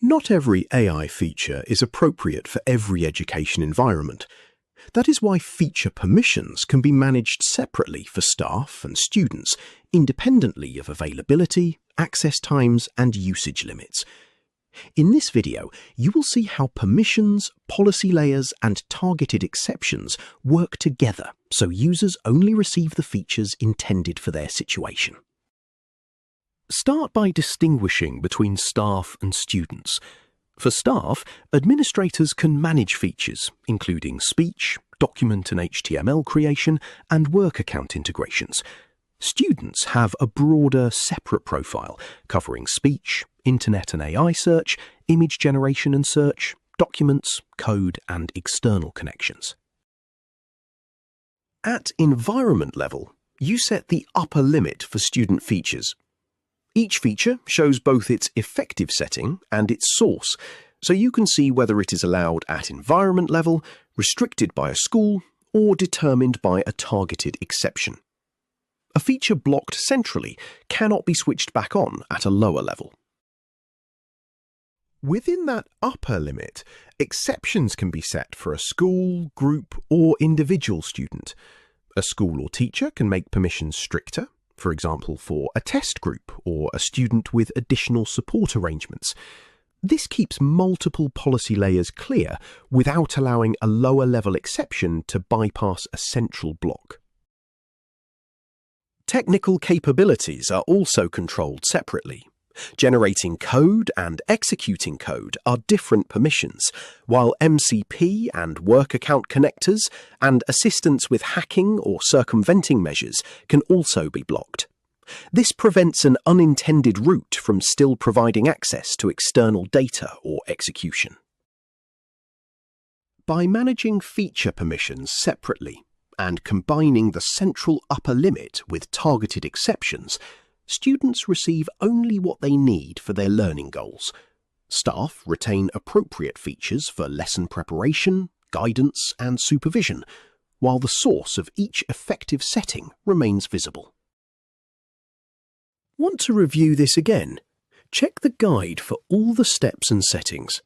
Not every AI feature is appropriate for every education environment. That is why feature permissions can be managed separately for staff and students, independently of availability, access times, and usage limits. In this video, you will see how permissions, policy layers, and targeted exceptions work together so users only receive the features intended for their situation. Start by distinguishing between staff and students. For staff, administrators can manage features, including speech, document and HTML creation, and work account integrations. Students have a broader, separate profile, covering speech, internet and AI search, image generation and search, documents, code, and external connections. At environment level, you set the upper limit for student features. Each feature shows both its effective setting and its source, so you can see whether it is allowed at environment level, restricted by a school, or determined by a targeted exception. A feature blocked centrally cannot be switched back on at a lower level. Within that upper limit, exceptions can be set for a school, group, or individual student. A school or teacher can make permissions stricter, for example for a test group or a student with additional support arrangements. This keeps multiple policy layers clear without allowing a lower level exception to bypass a central block. Technical capabilities are also controlled separately. Generating code and executing code are different permissions, while MCP and work account connectors and assistance with hacking or circumventing measures can also be blocked. This prevents an unintended route from still providing access to external data or execution. By managing feature permissions separately and combining the central upper limit with targeted exceptions, students receive only what they need for their learning goals. Staff retain appropriate features for lesson preparation, guidance, and supervision, while the source of each effective setting remains visible. Want to review this again? Check the guide for all the steps and settings.